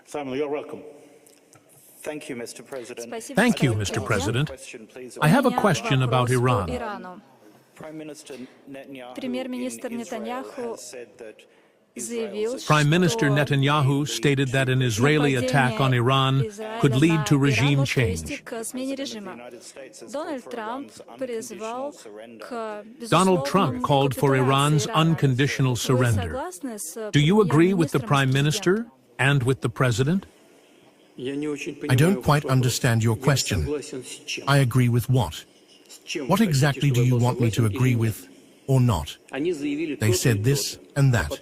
Samuel, you're welcome. Thank you, Mr. President. Thank you, Mr. President. I have a question about Iran. Премьер-министр Нетаньяху заявил, Prime Minister Netanyahu stated that an Israeli attack on Iran could lead to regime change. Donald Trump called for Iran's unconditional surrender. Do you agree with the Prime Minister and with the President? I don't quite understand your question. I agree with what? What exactly do you want me to agree with or not? They said this and that.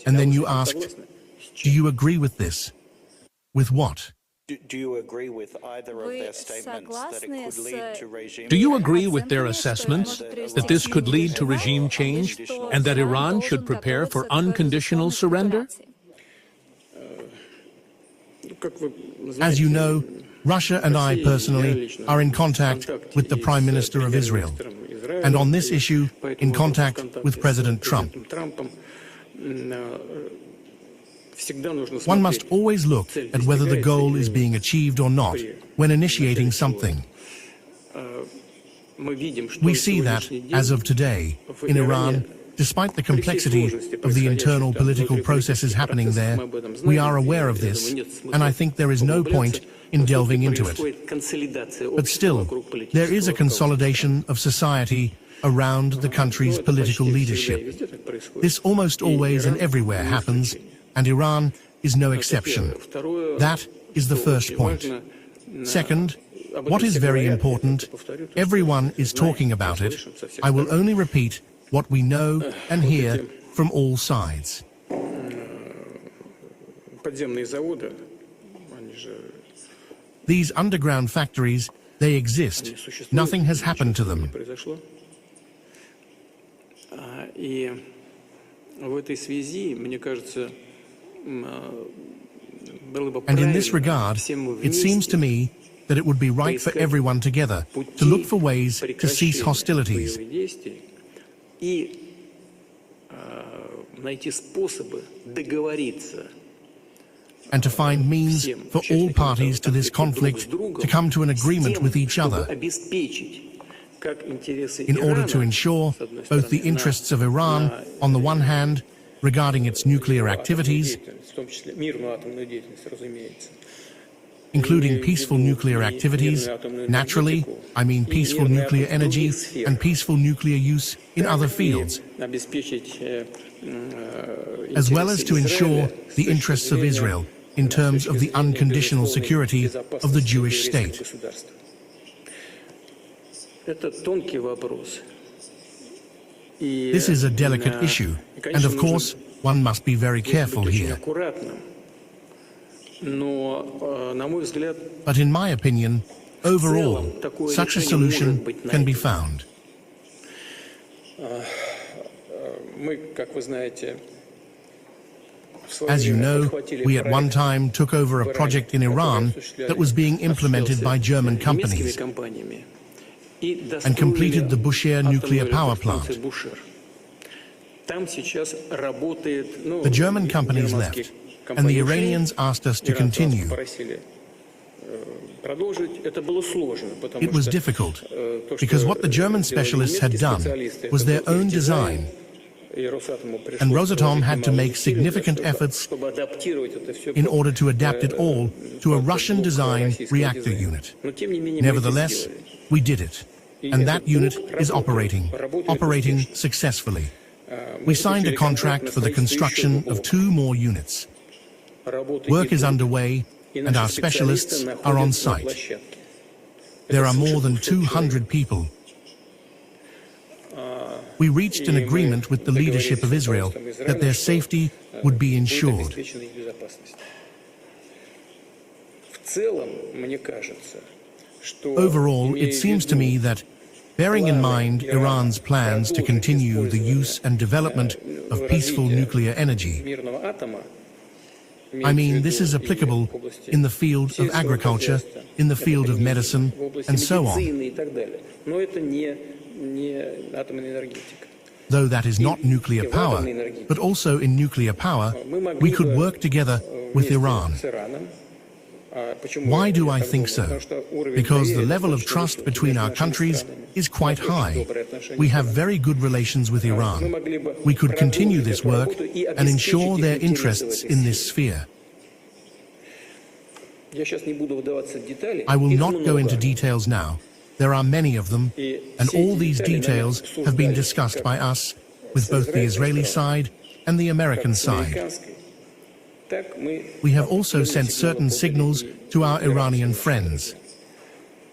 And then you asked, do you agree with this? With what? Do you agree with either of their statements that it could lead to regime? Do you agree with their assessments that this could lead to regime change and that Iran should prepare for unconditional surrender? As you know, Russia and I personally are in contact with the Prime Minister of Israel, and on this issue, in contact with President Trump. One must always look at whether the goal is being achieved or not when initiating something. We see that, as of today, in Iran, despite the complexity of the internal political processes happening there, we are aware of this, and I think there is no point in delving into it. But still, there is a consolidation of society around the country's political leadership. This almost always and everywhere happens, and Iran is no exception. That is the first point. Second, what is very important, everyone is talking about it. I will only repeat what we know and hear from all sides. These underground factories, they exist. Nothing has happened to them. And in this regard, it seems to me that it would be right for everyone together to look for ways to cease hostilities. And to find means for all parties to this conflict to come to an agreement with each other in order to ensure both the interests of Iran, on the one hand, regarding its nuclear activities, including peaceful nuclear activities, naturally, I mean peaceful nuclear energy and peaceful nuclear use in other fields, as well as to ensure the interests of Israel in terms of the unconditional security of the Jewish state. This is a delicate issue, and of course, one must be very careful here. But in my opinion, overall, such a solution can be found. As you know, we at one time took over a project in Iran that was being implemented by German companies and completed the Bushehr nuclear power plant. The German companies left, and the Iranians asked us to continue. It was difficult, because what the German specialists had done was their own design, and Rosatom had to make significant efforts in order to adapt it all to a Russian-designed reactor unit. Nevertheless, we did it, and that unit is operating successfully. We signed a contract for the construction of 2 more units. Work is underway, and our specialists are on site. There are more than 200 people. We reached an agreement with the leadership of Israel that their safety would be ensured. Overall, it seems to me that, bearing in mind Iran's plans to continue the use and development of peaceful nuclear energy, I mean, this is applicable in the field of agriculture, in the field of medicine, and so on. though that is not nuclear power, but also in nuclear power, we could work together with Iran. Why do I think so? Because the level of trust between our countries is quite high. We have very good relations with Iran. We could continue this work and ensure their interests in this sphere. I will not go into details now. There are many of them, and all these details have been discussed by us with both the Israeli side and the American side. We have also sent certain signals to our Iranian friends.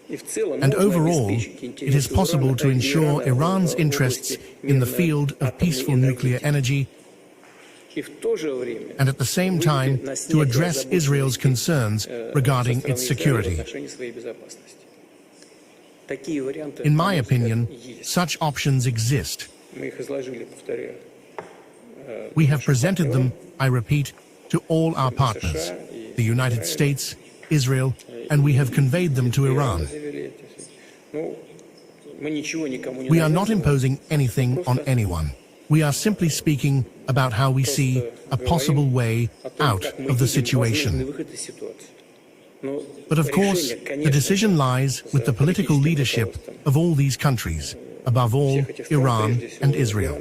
And overall, it is possible to ensure Iran's interests in the field of peaceful nuclear energy and at the same time to address Israel's concerns regarding its security. In my opinion, such options exist. We have presented them, I repeat, to all our partners, the United States, Israel, and we have conveyed them to Iran. We are not imposing anything on anyone. We are simply speaking about how we see a possible way out of the situation. But of course, the decision lies with the political leadership of all these countries, above all, Iran and Israel.